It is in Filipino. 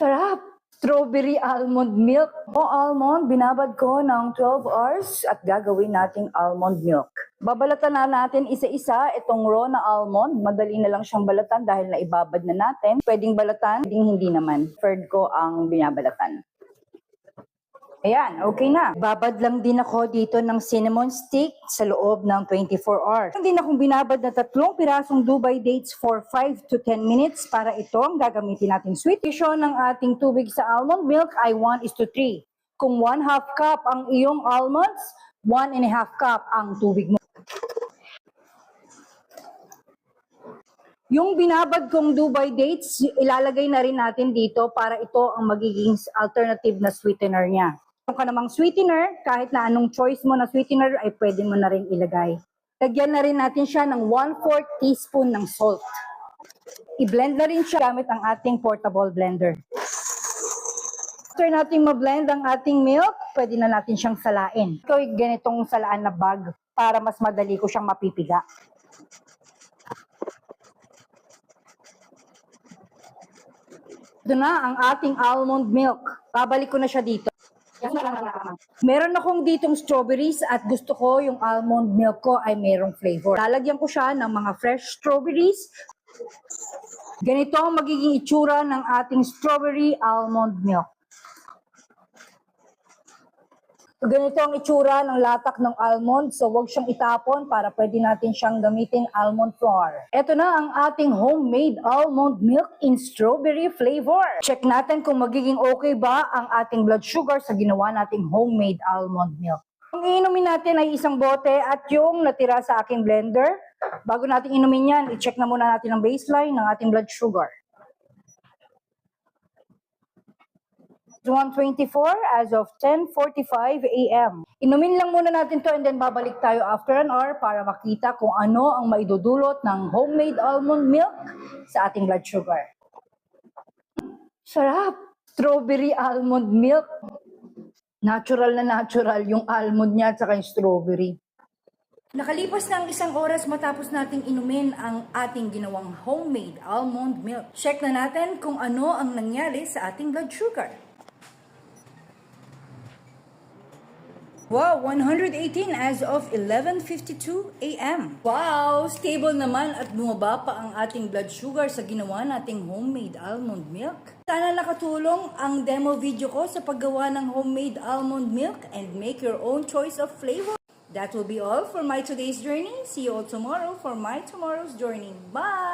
Sarap! Strawberry almond milk. O almond, binabad ko ng 12 hours at gagawin nating almond milk. Babalatan na natin isa-isa itong raw na almond. Madali na lang siyang balatan dahil naibabad na natin. Pwedeng balatan, pwedeng hindi naman. Preferred ko ang binabalatan. Ayan, okay na. Babad lang din ako dito ng cinnamon stick sa loob ng 24 hours. Hindi na akong binabad na 3 pirasong Dubai dates for 5 to 10 minutes para ito ang gagamitin natin sweet. Ratio ng ating tubig sa almond milk ay 1:3. Kung 1/2 cup ang iyong almonds, 1.5 cup ang tubig mo. Yung binabad kong Dubai dates, ilalagay na rin natin dito para ito ang magiging alternative na sweetener niya. Kung ka namang sweetener, kahit na anong choice mo na sweetener ay pwede mo na rin ilagay. Lagyan na rin natin siya ng 1/4 teaspoon ng salt. I-blend na rin siya gamit ang ating portable blender. After natin ma-blend ang ating milk, pwede na natin siyang salain. Ito ay ganitong salaan na bag para mas madali ko siyang mapipiga. Ito na ang ating almond milk. Babalik ko na siya dito. Meron akong ditong strawberries at gusto ko yung almond milk ko ay merong flavor. Lalagyan ko siya ng mga fresh strawberries. Ganito ang magiging itsura ng ating strawberry almond milk. Ganito ang itsura ng latak ng almond, so huwag siyang itapon para pwede natin siyang gamitin almond flour. Ito na ang ating homemade almond milk in strawberry flavor. Check natin kung magiging okay ba ang ating blood sugar sa ginawa nating homemade almond milk. Ang iinumin natin ay isang bote at yung natira sa aking blender. Bago natin inumin yan, i-check na muna natin ang baseline ng ating blood sugar. 124 as of 10:45 a.m. Inumin lang muna natin to and then babalik tayo after an hour para makita kung ano ang maidudulot ng homemade almond milk sa ating blood sugar. Sarap! Strawberry almond milk. Natural na natural yung almond niya at saka yung strawberry. Nakalipas na ang 1 oras matapos nating inumin ang ating ginawang homemade almond milk. Check na natin kung ano ang nangyari sa ating blood sugar. Wow, 118 as of 11:52 a.m. Wow, stable naman at bumaba pa ang ating blood sugar sa ginawa nating homemade almond milk. Sana nakatulong ang demo video ko sa paggawa ng homemade almond milk and make your own choice of flavor. That will be all for my today's journey. See you all tomorrow for my tomorrow's journey. Bye!